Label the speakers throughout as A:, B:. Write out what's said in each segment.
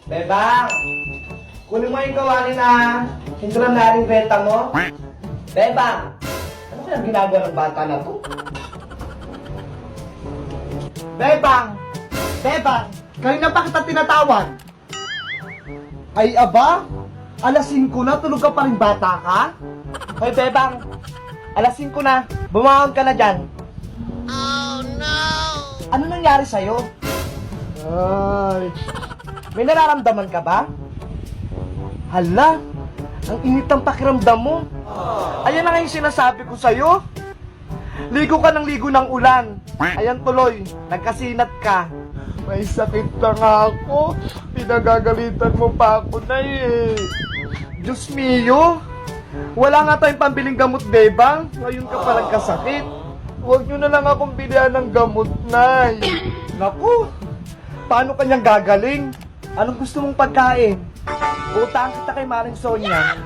A: Bebang! Kunin mo yung gawanin na hinduran naring benta mo. Bebang! Ano kaya ginagawa ng bata na to?
B: Bebang! Bebang! Kanina pa kita tinatawag. Ay aba? Alas 5 na, tulog ka pa rin bata ka?
A: Hoy, Bebang! Alas 5 na. Bumangon ka na dyan.
B: Ano nangyari sa'yo?
A: Ay, may nararamdaman ka ba?
B: Hala, ang init ng pakiramdam mo.
A: Ayan na nga yung sinasabi ko sa'yo. Ligo ka ng ligo ng ulan. Ayan tuloy, nagkasinat ka.
B: May sakit na nga ako. Pinagagalitan mo pa ako na eh.
A: Diyos mio, wala nga tayong pambiling gamot, Bebang. Ngayon ka pa nagkasakit.
B: Huwag nyo na lang akong bilihan ng gamot, Nay.
A: Naku, paano kanyang gagaling? Anong gusto mong pagkain? Utang kita kay Maring Sonia.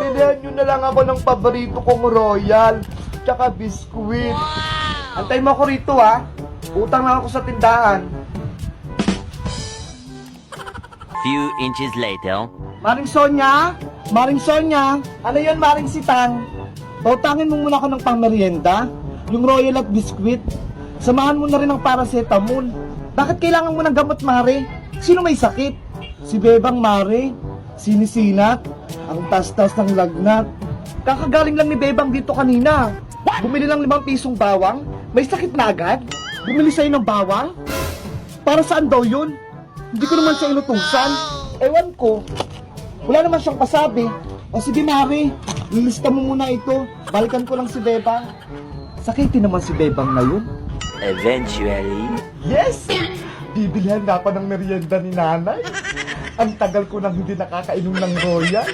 B: Bilihan nyo na lang ako ng paborito kong royal, tsaka biskuit.
A: Antay mo ako rito ha. Utang lang ako sa tindahan.
C: Few inches later.
B: Maring Sonia? Maring Sonia?
A: Ano yun, Maring Sitang?
B: Pautangin mo muna ako ng pangmerienda, yung royal at biskuit. Samahan mo na rin ng paracetamol. Bakit kailangan mo ng gamot, Mare? Sino may sakit? Si Bebang, Mare. Sinisinat. Ang tas-tas ng lagnat. Kakagaling lang ni Bebang dito kanina. Bumili lang 5 pisong bawang. May sakit na agad. Bumili sa'yo ng bawang? Para saan daw yun? Hindi ko naman siya inutusan. Ewan ko. Wala naman siyang pasabi. O sige, Mare. Lilista mo muna ito. Balikan ko lang si Bebang. Sakitin naman si Bebang na yun.
C: Eventually.
B: Yes! Bibilihan na ako ng merienda ni Nanay. Ang tagal ko nang hindi nakakainom ng royal.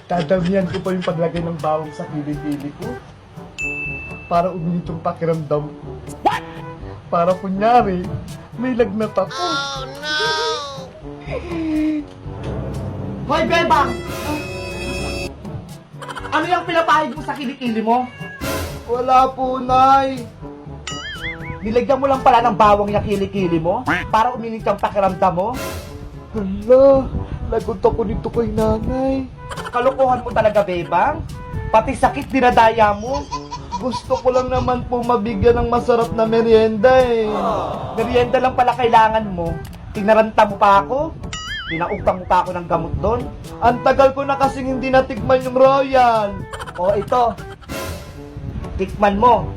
B: Dadamihan ko pa yung paglagay ng bawang sa kilikili ko. Para uminit yung pakiramdam ko. Para kunyari, may lagnat ako.
A: Hoy, Bebang! Ano yung pinapahid mo sa kilikili mo?
B: Wala po, Nay.
A: Nilagyan mo lang pala ng bawang yung kilikili mo para uminit yung pakiramdam mo?
B: Hala, lagot ako nito kay Nanay.
A: Kalokohan mo talaga, Bebang. Pati sakit dinadaya mo.
B: Gusto ko lang naman po mabigyan ng masarap na merienda eh.
A: Merienda lang pala kailangan mo. Tinaranta mo pa ako. Pinautang mo pa ako ng gamot doon.
B: Ang tagal ko na kasing hindi natikman yung royal.
A: O ito, tikman mo.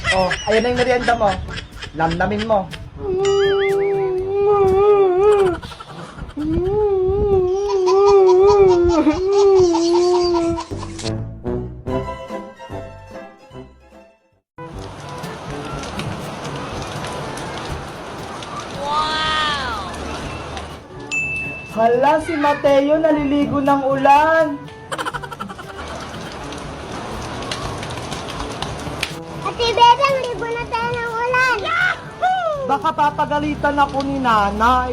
A: O, ayan na yung merienda mo. Namnamin mo. Hala, si Mateo naliligo ng ulan.
D: Ate Bebang, libo na tayo ng ulan.
A: Baka papagalitan ako ni nanay.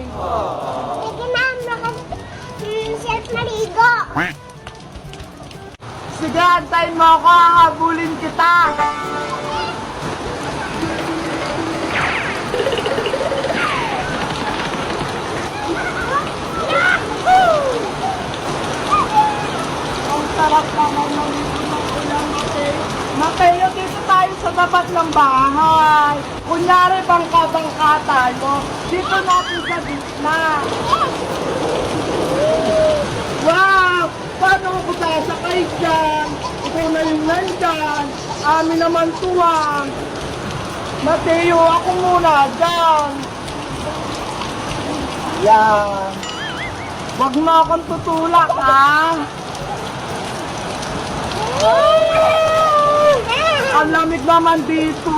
D: Sige na, self maligo.
A: Sige, antayin mo ako, hahabulin kita. Ang sarap naman maligo ng ulan, Mateo. Mateo, dito tayo sa tapat ng bahay. Kunyari, bangka-bangka tayo. Dito natin sa gitna. Wow! Paano ko sasakay dyan? Ikaw na yung nandyan. Amin naman tuwang. Mateo, ako muna dyan. Yan. Huwag mo akong tutulak, ha? Ang lamig naman dito.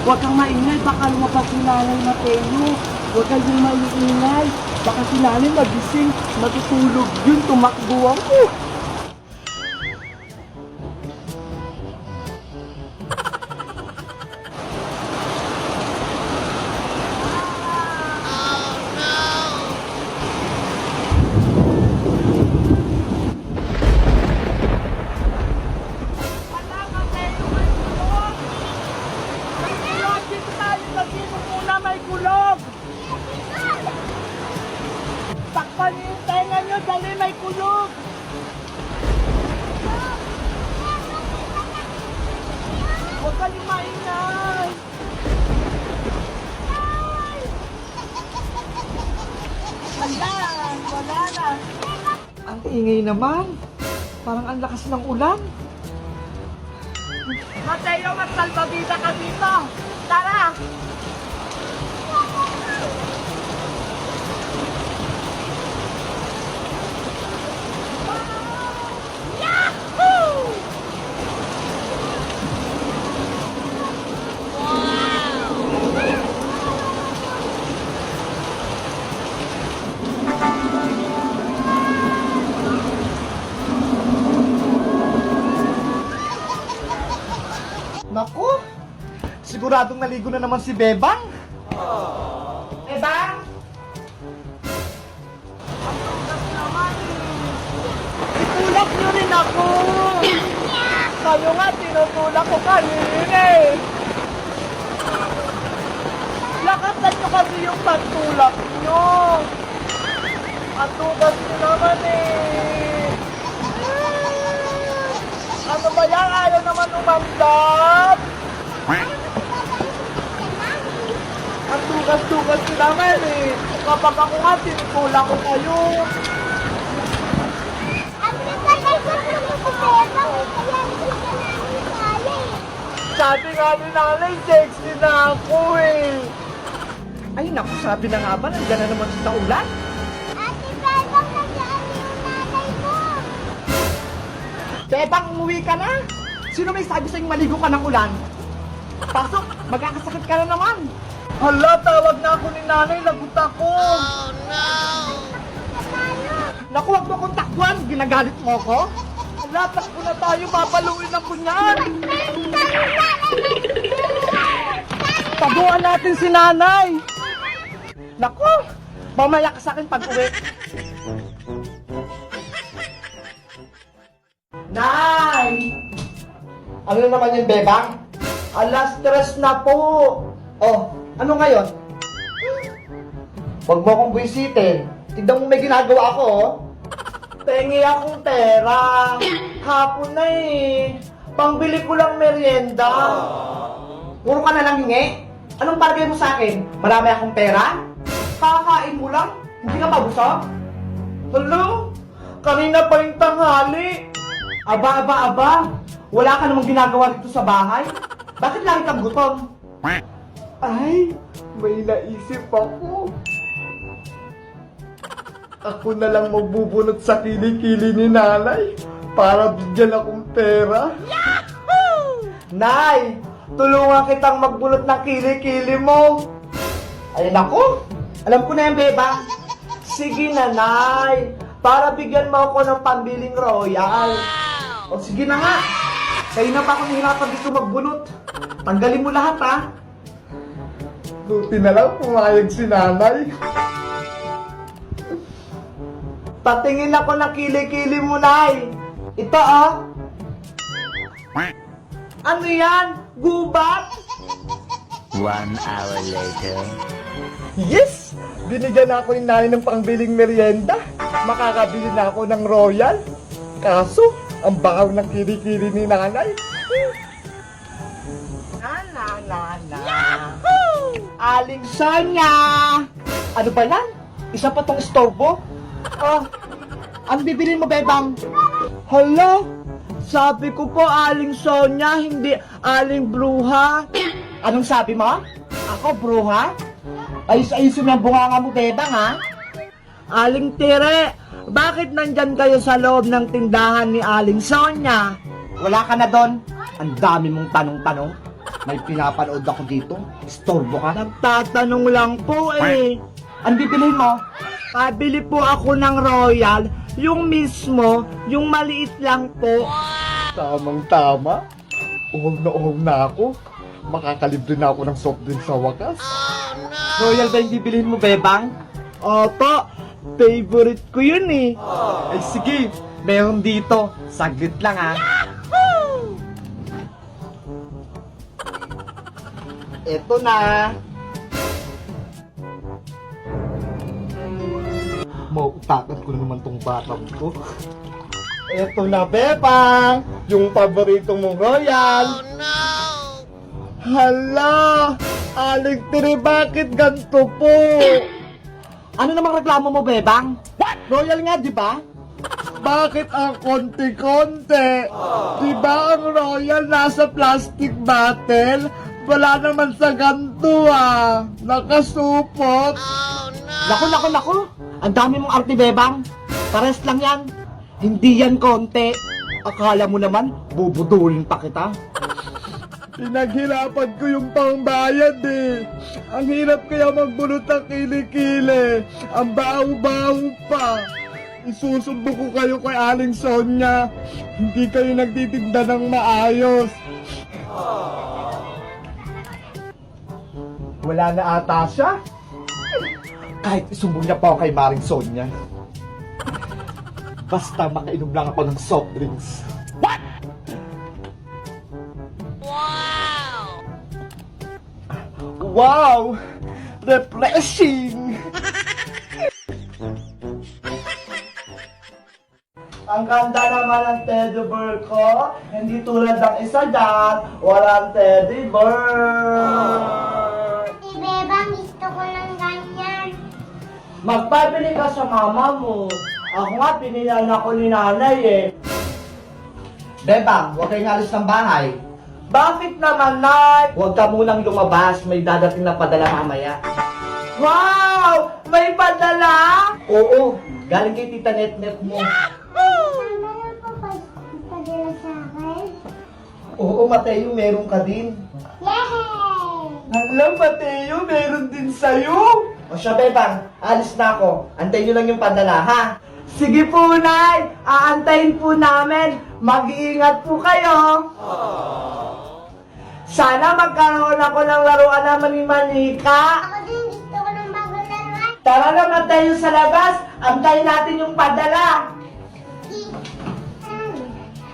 A: Huwag kang maingay, baka lumabas si Nanay Mateo. Huwag kang maingay. Baka si Nanay magising, matutulog yun, tumakbo ako. lagyan mo muna may kulog. Takpan niyo yung tenga niyo, dali may kulog. Huwag kayong maingay. Ayan, wala na.
B: Ang ingay naman. Parang ang lakas ng ulan.
A: Mateo, magsalbabida ka dito. Tara! Yahoo!
B: Naku! Siguradong naligo na naman si Bebang.
A: Bebang! Itulak niyo rin ako! Kayo nga, tinutulak ko kanina eh! Lakasan niyo kasi yung pagtulak niyo! Atugas niyo naman eh! Ano ba yan? Ayaw naman umandap! Ang tugas-tugas ko naman eh. Kapag ako nga, tinutulak ko kayo.
D: Ang nagtatay ko naman si Bebang. Kaya hindi ka namin kaya eh.
A: Sabi nga ni nanay, sexy na ako eh.
B: Ay naku, sabi na nga ba, nandiyan na naman sa ulan.
D: Ate Bebang, nasaan yung nanay mo?
B: Bebang, umuwi ka na? Sino may sabi sa'yo maligo ka ng ulan? Pasok, magkakasakit ka na naman.
A: Hala, tawag na ako ni nanay, lagot ako.
B: Naku, wag mo akong takbuhan, ginagalit mo ko?
A: Hala, takbo na tayo, papaluin ako niyan.
B: Tabuan natin si nanay. Naku, mamaya ka sa akin pag uwi. Nay! Ano na naman yung Bebang?
A: Ala, stress na po.
B: Oh, ano ngayon? Huwag mo akong buwisitin. Tignan mo may ginagawa ako, oh.
A: Pengi akong pera. Hapon na eh. Pangbili ko lang merienda.
B: Puro ka na lang hingi? Anong bargay mo sa akin? Marami akong pera?
A: Kakain mo lang?
B: Hindi ka mabusog?
A: Hello? Kanina pa yung tanghali.
B: Aba. Wala ka namang ginagawa dito sa bahay? Bakit lagi kang gutom?
A: Ay, may naisip ako. Ako na lang magbubunot sa kilikili ni nanay para bigyan akong pera.
B: Nay, tulungan kitang magbunot ng kilikili mo. Ay nako, alam ko na yan, Beba.
A: Sige na, Nay. Para bigyan mo ako ng pambiling royal.
B: O sige na nga. Kayo na pa ako nahirapan dito magbunot. Tanggalin mo lahat, ha?
A: Buti na lang pumayag si nanay. Patingin ako ng kilikili mo, Nay. Ito, oh. Ano yan? Gubat?
C: 1 hour later.
A: Yes! Binigyan na ako ni nanay ng pangbiling merienda. Makakabili na ako ng royal. Kaso, ang bakaw ng kilikili ni nanay. Aling Sonya!
B: Ano ba yan? Isa pa tong istorbo? Oh, ano bibilin mo, Bebang?
A: Hala! Sabi ko po, Aling Sonya, hindi Aling Bruha.
B: Anong sabi mo? Ako, bruha? Ayos-ayusin ng bunganga mo, Bebang, ha?
A: Aling Tire, bakit nandyan kayo sa loob ng tindahan ni Aling Sonya?
B: Wala ka na doon? Ang dami mong tanong-tanong. May pinapanood ako dito. Istorbo ka.
A: Nagtatanong lang po eh.
B: Ano bibilhin mo?
A: Pabili po ako ng royal, yung mismo, yung maliit lang po.
E: Tamang-tama. Uhog na ako. Makakalibre na ako ng soft drink sa wakas.
B: Royal ba yung bibilhin mo, Bebang?
A: Opo, favorite ko yun eh.
B: Ay sige, meron dito. Saglit lang, ha? Eto na. Mautakan ko na naman tong batang to. Eto na, Bebang! Yung paborito mong royal! Oh, no! Hala! Aling Tiri, bakit ganito po? Ano namang reklamo mo, Bebang? What? Royal nga, di ba? Bakit ang konti-konti? Di ba ang royal nasa plastic bottle? Wala naman sa ganito ah. Nakasupot. Naku. Ang dami mong arte, Bebang. Pares lang yan. Hindi yan konti. Akala mo naman, bubudulin pa kita. Pinaghirapan ko yung pangbayad eh. Ang hirap kaya magbunot ng kilikili. Ang baho-baho pa. Isusubo ko kayo kay Aling Sonia. Hindi kayo nagtitinda ng maayos. Wala na ata siya. Kahit isumbong niya pa ako kay Maring Sonia. Basta makainom lang ako ng soft drinks. What? Wow! Refreshing! Ang ganda naman ng teddy bear ko. Hindi tulad ng isa dyan. Walang teddy bear.
D: Si Bebang, gusto ko ng ganyan.
A: Magpabili ka sa mama mo. Ako nga, pinilan ako ni nanay eh.
B: Bebang, huwag kayong alis ng bahay.
A: Bakit naman, Nay?
B: Huwag ka munang lumabas. May dadating na padala mamaya.
A: Wow! May padala?
B: Oo, galing kay Tita Net-Net mo.
D: Sana lang po padala sa akin.
B: Oo, Mateo, meron ka din.
D: Yay!
A: Alam, Mateo, meron din sa'yo.
B: O siya, Bebang, alis na ako. Antayin nyo lang yung padala, ha?
A: Sige po, Nay. Aantayin po namin. Mag-iingat po kayo. Sana magkaroon ako ng laruan naman ni Manika.
D: Ako din gusto ko ng bagong laruan.
A: Tara naman tayo sa labas. Antayin natin yung padala.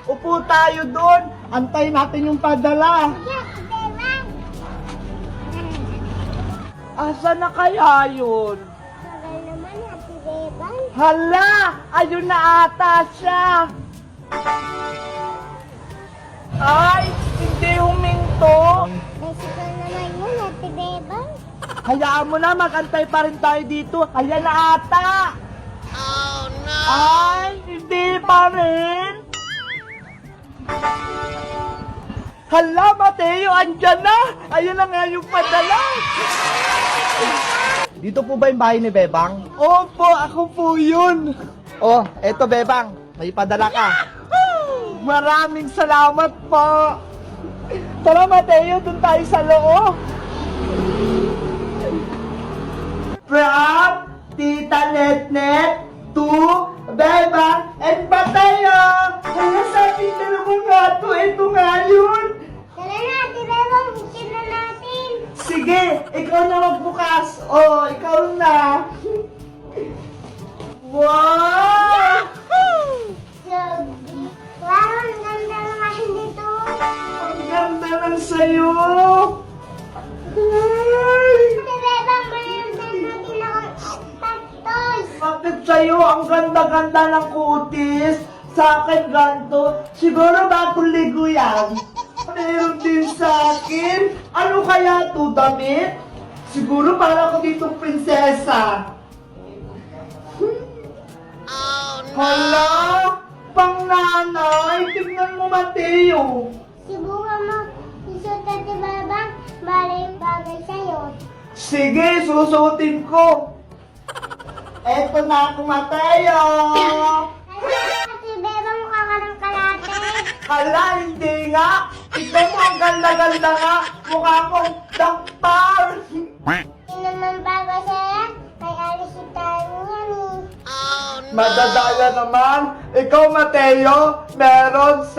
A: Upo tayo doon. Antayin natin yung padala.
D: Yeah, si Bebang.
A: Asa na kaya yun?
D: Tagal naman, si Bebang.
A: Hala! Ayun na ata siya. Ay! Hindi huminto.
D: Bicycle naman yun, si Bebang.
A: Hayaan mo na, mag-antay pa rin tayo dito. Ayan na ata. Oh, no. Ay, hindi pa rin. Hala, Mateo, andyan na. Ayun na nga yung padala.
B: Dito po ba yung bahay ni Bebang?
A: Opo, ako po yun.
B: Oh, eto Bebang, may padala ka.
A: Maraming salamat po. Tara, Mateo, dun tayo sa loob. From Tita Net-Net to Bebang and Mateo. Ano sabi ka naman nga to? Ito nga yun.
D: Tara na, si Bebang, buksin na natin.
A: Sige, ikaw na magbukas. Oh, ikaw na. Wow!
D: So, wow, ang ganda naman dito.
A: Ang ganda ng sayo. Ay!
D: Si Bebang, mayroon natin akong toys.
A: Bakit sa'yo ang ganda-ganda ng kutis? Sa akin ganito. Siguro bagong ligo yan. Meron din sa akin. Ano kaya to, damit? Siguro para ako ditong prinsesa. Hala! Pang nanay! Tignan mo, Mateo!
D: Subukan mo, isuot si Bebang, bali bagay sa'yo.
A: Sige, susuotin ko. Eto na ako, Mateo!
D: Ano, si Bebang mukha ka ng kalate.
A: Hala, hindi nga! Tignan mo, ang ganda-ganda nga! Mukha akong daktar!
D: Yun naman bagay sa'yo, kay Alice si tayo yan eh.
A: Madadaya naman! Ikaw, Mateo, meron